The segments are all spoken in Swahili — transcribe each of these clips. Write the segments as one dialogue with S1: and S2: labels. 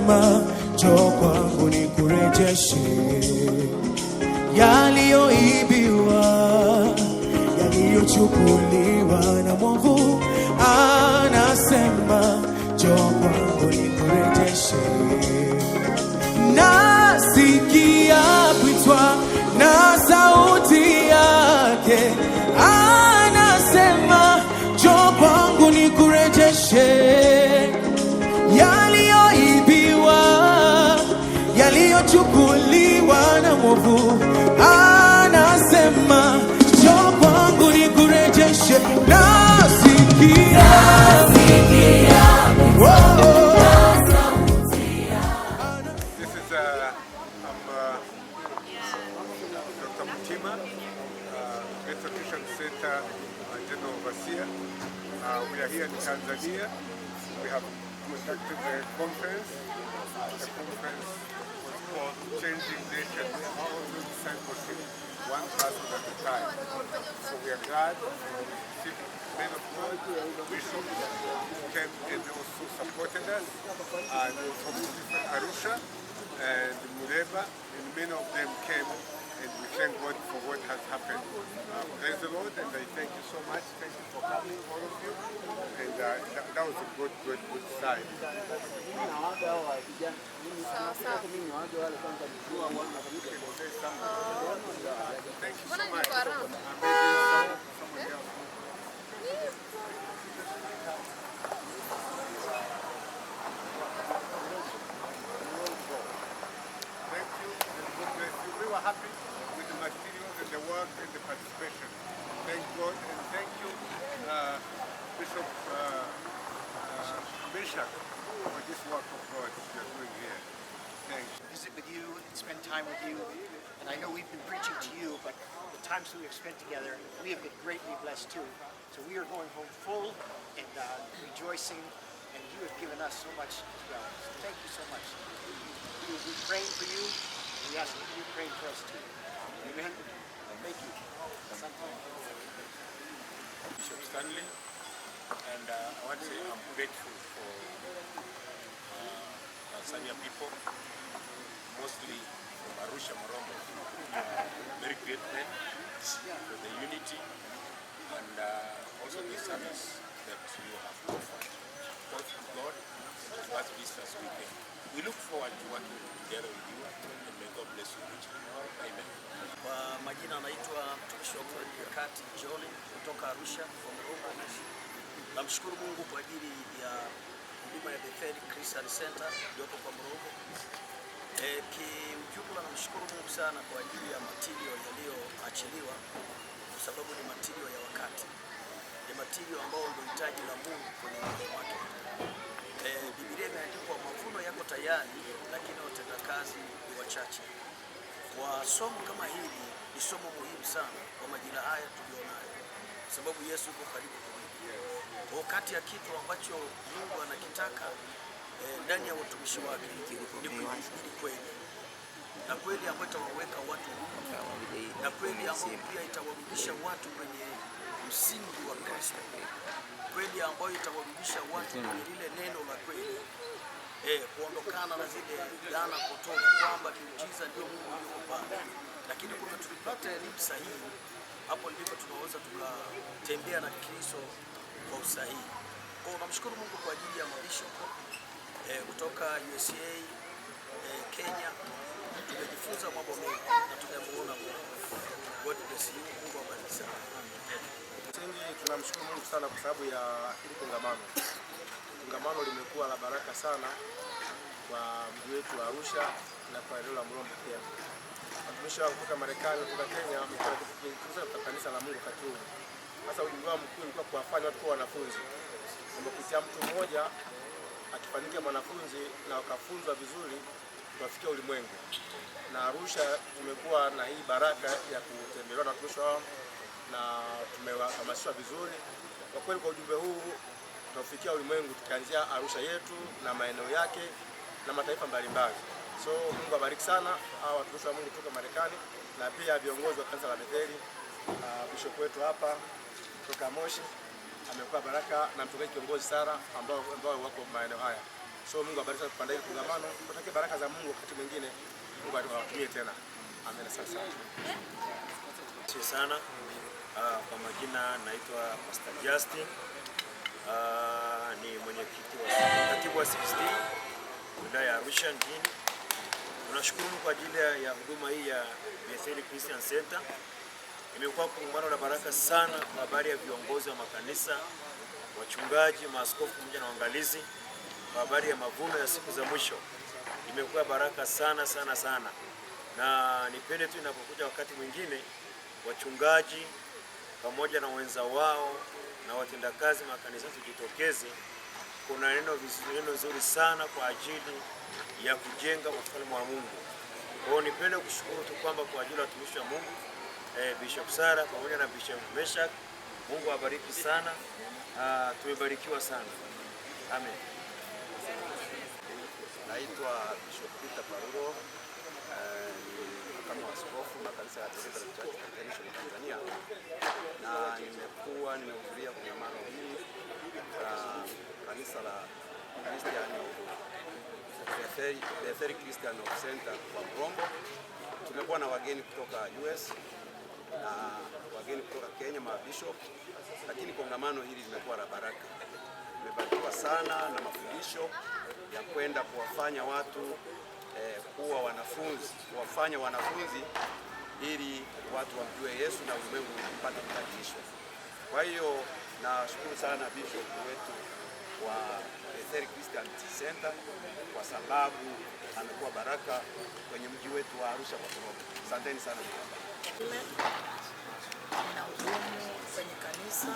S1: anasema njoo kwangu nikurejeshe yaliyoibiwa, yaliyochukuliwa na mwovu. Anasema njoo kwangu nikurejeshe. Nasikia kuitwa na sauti yake, anasema njoo kwangu nikurejeshe yaliyoibiwa, yaliyochukuliwa na mwovu. Anasema njoo kwangu nikurejeshe. Nasikia
S2: Dr. Mutima, Restitution Center General Overseer. We are here in Tanzania. We have conducted a conference. The conference was called Changing Nations, How to Discipleship, One Person at a Time. So we are glad to receive men of God, Bishop came and also supported us, and from different Arusha and Mureba, and many of them came, and we thank God for what has happened. Praise the Lord, and I thank you so much. Thank you for coming, all of you. And that was a good sign. Thank you so much. Happy with the materials and the work and the participation. Thank God and thank you, Bishop Meshach, for this work of God you're doing here. Thanks.
S3: Visit with you, spend time with you, and I know we've been preaching to you, but the times that we have spent together, we have been greatly blessed too. So we are going home full and rejoicing, and you have given us so much as well. So thank you so much. We will be praying for you. We ask that you pray for us too. Amen. Thank you.
S2: Bishop Stanley, and I want to say I'm grateful for Tanzania people, mostly from Arusha, Morombo. Very great men for the unity and also the service that you have offered, both with God and as visitors we came. We look forward to working together with you, and may God bless you richly. Amen.
S4: Kwa majina anaitwa mtumishi wa Mungu Kati John kutoka Arusha kwa Morombo. Namshukuru Mungu kwa ajili ya huduma ya Bethel Christian Center iliyoko kwa Morombo. Kiujumla namshukuru Mungu sana kwa ajili ya material yaliyoachiliwa, kwa sababu ni material ya wakati. Ni material ambao ndio hitaji la Mungu kwenye moyo wake. Biblia imeandikwa mavuno yako tayari, lakini watendakazi ni wachache. Kwa somo kama hili ni somo muhimu sana kwa majira haya tulionayo, kwa sababu Yesu yuko karibu kurudi. Kwa wakati ya kitu ambacho Mungu anakitaka ndani ya watumishi wake ni kuhubiri kweli, na kweli ambayo itawaweka watu huru, na kweli ambayo pia itawarudisha watu kwenye msingi wa Kristo, kweli ambayo itawarudisha watu kwenye lile neno la kweli, kuondokana na zile dhana potofu kwamba miujiza ndio Mungu yuko pale. Lakini kwa tulipata elimu sahihi, hapo ndipo tunaweza tukatembea na Kristo kwa usahihi. Kwa namshukuru Mungu kwa ajili ya mabishop kutoka USA, Kenya. Tumejifunza mambo mengi na tumemuona Mungu. God bless you. Mungu awabariki sana.
S5: Tunamshukuru Mungu sana kwa sababu ya hili kongamano. Kongamano limekuwa la baraka sana kwa mji wetu wa Arusha na kwa eneo la Morombo pia. Watumishi wa kutoka Marekani, kutoka Kenya, wamekuwa katika kanisa la Mungu wakati huu. Sasa ujumbe wao mkuu ulikuwa kuwafanya watu kuwa wanafunzi. Kupitia mtu mmoja akifanyika mwanafunzi na wakafunzwa vizuri, tuwafikia ulimwengu. Na Arusha tumekuwa na hii baraka ya kutembelewa na watumishi wao na tumewahamasishwa vizuri. Kwa kweli kwa ujumbe huu tunafikia ulimwengu tukianzia Arusha yetu na maeneo yake na mataifa mbalimbali. So Mungu abariki sana hao watumishi wa Mungu kutoka Marekani na pia viongozi wa kanisa la Bethel. Bishop wetu hapa kutoka Moshi amekuwa baraka na mchungaji kiongozi Sara ambao wako maeneo haya. So Mungu abariki kupanda hili kongamano. Tunatakia baraka za Mungu wakati mwingine. Mungu awatumie tena. Amen. Asante
S6: sana. Kwa majina naitwa Pastor Justin. Ni mwenyekiti wa katibu wa 16 wilaya ya Arusha mjini. Tunashukuru kwa ajili ya huduma hii ya Bethel Christian Center. Imekuwa kongamano la baraka sana kwa habari ya viongozi wa makanisa, wachungaji, maaskofu pamoja na waangalizi kwa habari ya mavuno ya siku za mwisho. Imekuwa baraka sana sana sana. Na nipende tu inapokuja wakati mwingine wachungaji pamoja na wenza wao na watendakazi makanisa tujitokeze. Kuna neno zuri sana kwa ajili ya kujenga ufalme wa Mungu. Kwa hiyo nipende kushukuru tu kwamba kwa ajili ya watumishi wa Mungu, Bishop Sara pamoja na Bishop Meshak, Mungu awabariki sana. Tumebarikiwa sana. Amen.
S7: Naitwa Bishop Peter Paulo, kama askofu makanisa ya Bethel Church International Tanzania, na nimehudhuria kongamano hili kanisa la Bethel Christian Center kwa Mrongo. Tumekuwa na wageni kutoka US na wageni kutoka Kenya, mabishop, lakini kongamano hili limekuwa la baraka. Nimebarikiwa sana na mafundisho ya kwenda kuwafanya watu kuwa wanafunzi, kuwafanya wanafunzi ili watu wamjue Yesu na ulimwengu upate kubadilishwa. Kwa hiyo nashukuru sana bishop wetu wa Bethel Christian Center kwa sababu amekuwa baraka kwenye mji wetu wa Arusha kwa pamoja. Asanteni sana.
S8: Ninahudumu kwenye kanisa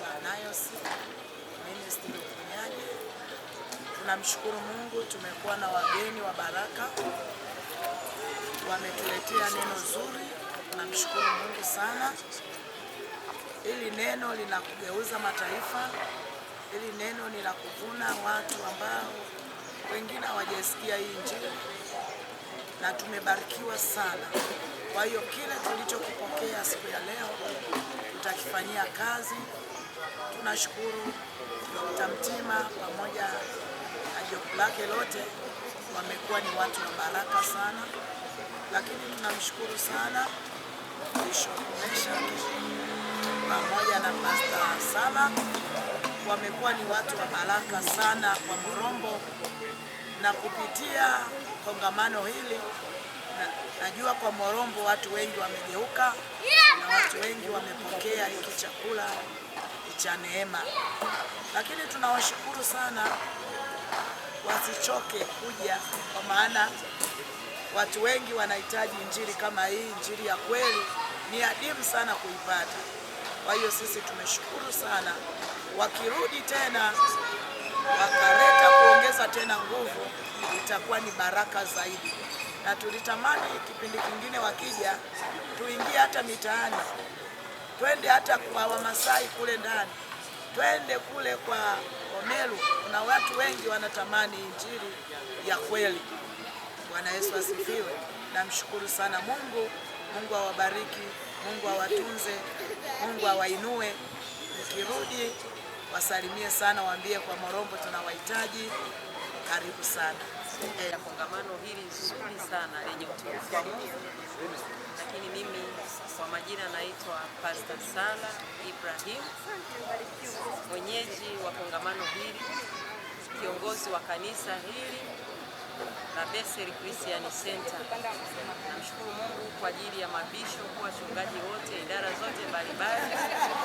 S8: la Nayos Ministry of Unyaji. Tunamshukuru Mungu, tumekuwa na wageni wa baraka, wametuletea neno zuri. Tunamshukuru Mungu sana. Hili neno linakugeuza mataifa, hili neno ni la kuvuna watu ambao wengine hawajasikia hii Injili, na tumebarikiwa sana. Kwa hiyo kile tulichokipokea siku ya leo tutakifanyia kazi. Tunashukuru Dr. Mtima pamoja na jopo lake lote, wamekuwa ni watu wa baraka sana, lakini tunamshukuru sana Bishop Meshak pamoja na Pastor Sala, wamekuwa ni watu wa baraka sana kwa Murombo, na kupitia kongamano hili najua kwa Murombo watu wengi wamegeuka na watu wengi wamepokea hiki chakula cha neema. Lakini tunawashukuru sana, wasichoke kuja, kwa maana watu wengi wanahitaji injili kama hii. Injili ya kweli ni adimu sana kuipata. Kwa hiyo sisi tumeshukuru sana, wakirudi tena wakaleta kuongeza tena nguvu, itakuwa ni baraka zaidi. Na tulitamani kipindi kingine wakija tuingie hata mitaani, twende hata kwa Wamasai kule ndani, twende kule kwa Omelu. Kuna watu wengi wanatamani injili ya kweli. Bwana Yesu asifiwe. Namshukuru sana Mungu. Mungu awabariki, Mungu awatunze, Mungu awainue. Nikirudi wasalimie sana, waambie kwa Murombo tunawahitaji. Karibu sana.
S9: Kongamano hili zuri sana lenye utukufu wa Mungu. Lakini mimi kwa majina naitwa Pastor Sala Ibrahim, mwenyeji wa kongamano hili, kiongozi wa kanisa hili la Bethel Christian Center. Namshukuru Mungu kwa ajili ya mabishop, wachungaji wote, idara zote mbalimbali,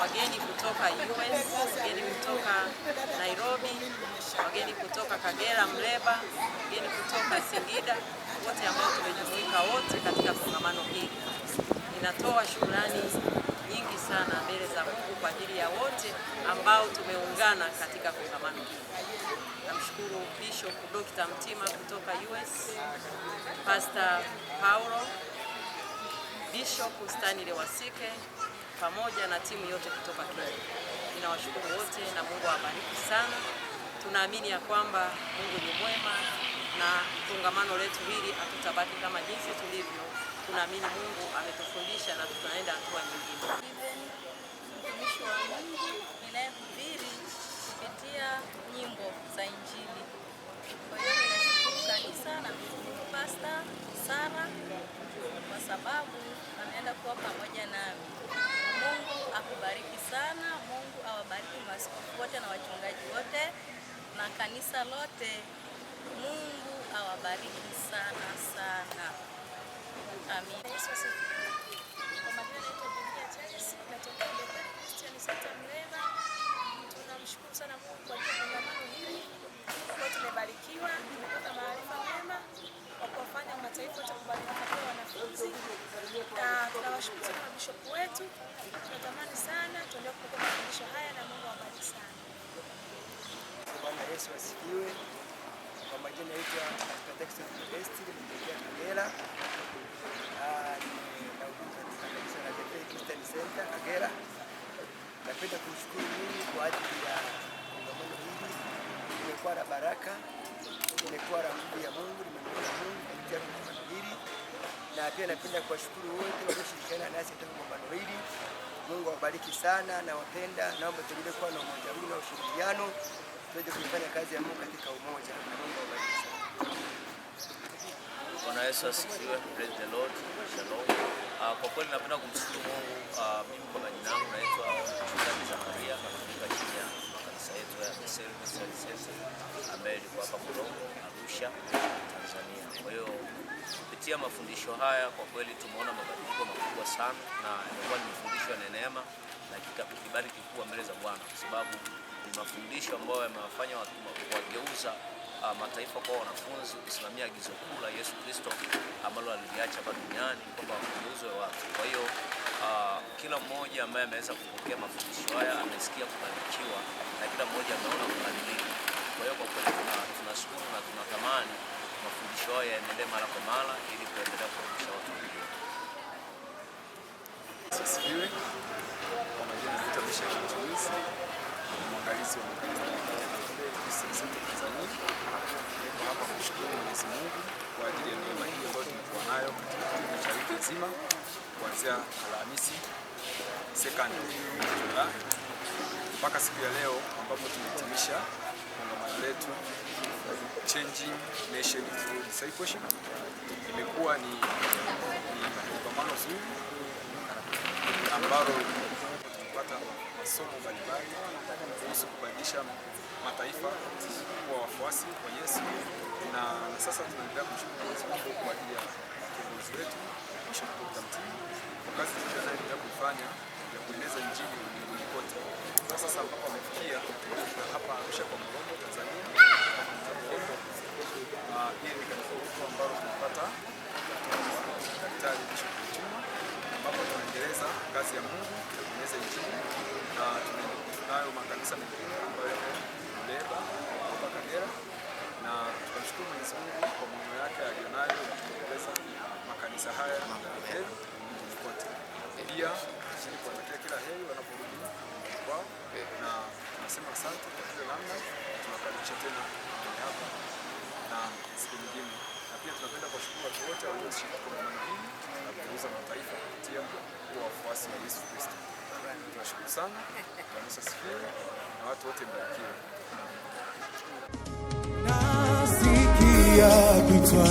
S9: wageni kutoka US, wageni kutoka Nairobi, wageni kutoka Kagera, Mleba, wageni kutoka Singida, wote ambao tumejumuika wote katika kongamano hili. Ninatoa shukrani nyingi sana mbele za Mungu kwa ajili ya wote ambao tumeungana katika kongamano hili. Namshukuru Bishop Dr. Mtima kutoka US, Pastor Paulo, Bishop Stanley Wasike pamoja na timu yote kutoka Kenya. Ninawashukuru wote na Mungu awabariki sana. Tunaamini ya kwamba Mungu ni mwema na kongamano letu hili hatutabaki kama jinsi tulivyo. Tunaamini Mungu ametufundisha na tunaenda hatua nyingine.
S10: Mtumishi wa Mungu ninayehubiri kupitia nyimbo za Injili. maaskofu wote na wachungaji wote na kanisa lote. Mungu awabariki sana sana. Amin.
S11: Yesu asifiwe. Kwa majina naitwa Biblia Charles, natoka Bethel Christian Center Mrema. Tunamshukuru sana Mungu kwa ajili ya kongamano hili. Kwa tumebarikiwa, tumepata maarifa mema kwa kuwafanya mataifa yote kubadilika kwa wanafunzi. Na tunawashukuru sana mabishopu wetu. Tunatamani sana tuendelee kupokea mafundisho haya na Mungu awabariki sana.
S3: Bwana Yesu asifiwe. Kwa majina naitwa Pastor Dexter Modesti, nimetokea Kagera. Nahudumu katika kanisa la Bethel Christian Center Kagera. Napenda kumshukuru Mungu kwa ajili ya kongamano hili. Limekuwa la baraka, limekuwa la nguvu ya Mungu, limekuwa Mungu kupitia kongamano hili. Na pia napenda kuwashukuru wote walioshirikiana nasi katika kongamano hili. Mungu awabariki sana, na wapenda, naomba tuendelee kuwa na umoja huu na ushirikiano, tuweze kufanya kazi ya Mungu katika umoja. Mungu awabariki sana.
S12: Bwana Yesu asifiwe. Praise the Lord. Shalom. Kwa kweli napenda kumshukuru Mungu. Mimi kwa majina yangu naitwa Mchungaji Zakaria, natumika chini ya kanisa yetu ya Bethel Christian Center ambaye liko hapa Morongo, Arusha, Tanzania. Kwa hiyo kupitia mafundisho haya kwa kweli tumeona mabadiliko makubwa sana, na imekuwa ni mafundisho ya neema na kibali kikubwa mbele za Bwana, kwa sababu ni mafundisho ambayo yamewafanya watu wageuza mataifa kwa wanafunzi kusimamia agizo kuu la Yesu Kristo ambalo aliliacha hapa duniani kwamba wageuzwe watu. Kwa hiyo kila mmoja ambaye ameweza kupokea mafundisho haya amesikia kubarikiwa, na kila mmoja ameona kubadilika. Kwa hiyo kwa kweli tunashukuru na tunatamani mafundisho haya yaendelee mara kwa mara ili kuendelea kuwafikisha watu wengine.
S5: Asifiwe. Kwa majina naitwa Bishop Mtumizi, mwangalizi wa makanisa ya Christian Center Tanzania. Niko hapa kumshukuru Mwenyezi Mungu kwa ajili ya neema hii ambayo tumekuwa nayo katika cha wiki nzima kuanzia Alhamisi 2 Julai mpaka siku ya leo ambapo tumehitimisha kongamano letu Changing Nation Through Discipleship. Imekuwa ni kongamano zuri ambalo tumepata masomo mbalimbali kuhusu kubadilisha mataifa kuwa wafuasi wa Yesu, na sasa tunaendelea kumshukuru Mwenyezi Mungu kwa ajili ya kiongozi wetu Bishop Dr. Mtini kwa kazi nzuri anayoendelea kuifanya ya kueneza Injili ulimwenguni kote. Sasa ambapo amefikia hapa Arusha kwa Morongo, Tanzania. Hii ni kanisa letu ambalo tumepata Daktari Bishop Mtuma, ambapo tunaendeleza kazi ya Mungu ya kueneza Injili, na tunayo makanisa mengine ambayo yako Muleba hapa Kagera, na tunamshukuru Mwenyezi Mungu kwa maono yake aliyonayo ya kuendeleza makanisa haya na Bethel ulimwenguni kote. Pia tunazidi kuwatakia kila heri wanaporudi kwao, na tunasema asante kwa kila namna. Tunakaribisha tena hapa na siku nyingine, na pia tunapenda kuwashukuru watu wote walioshiriki kongamano hili na kugeuza mataifa kupitia kuwa wafuasi wa Yesu Kristo. Tunashukuru sana. Bwana Yesu asifiwe, na watu wote mbarikiwe.
S1: Nasikia kuitwa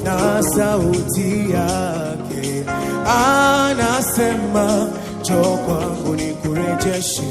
S1: na sauti yake, anasema njoo kwangu nikurejeshe.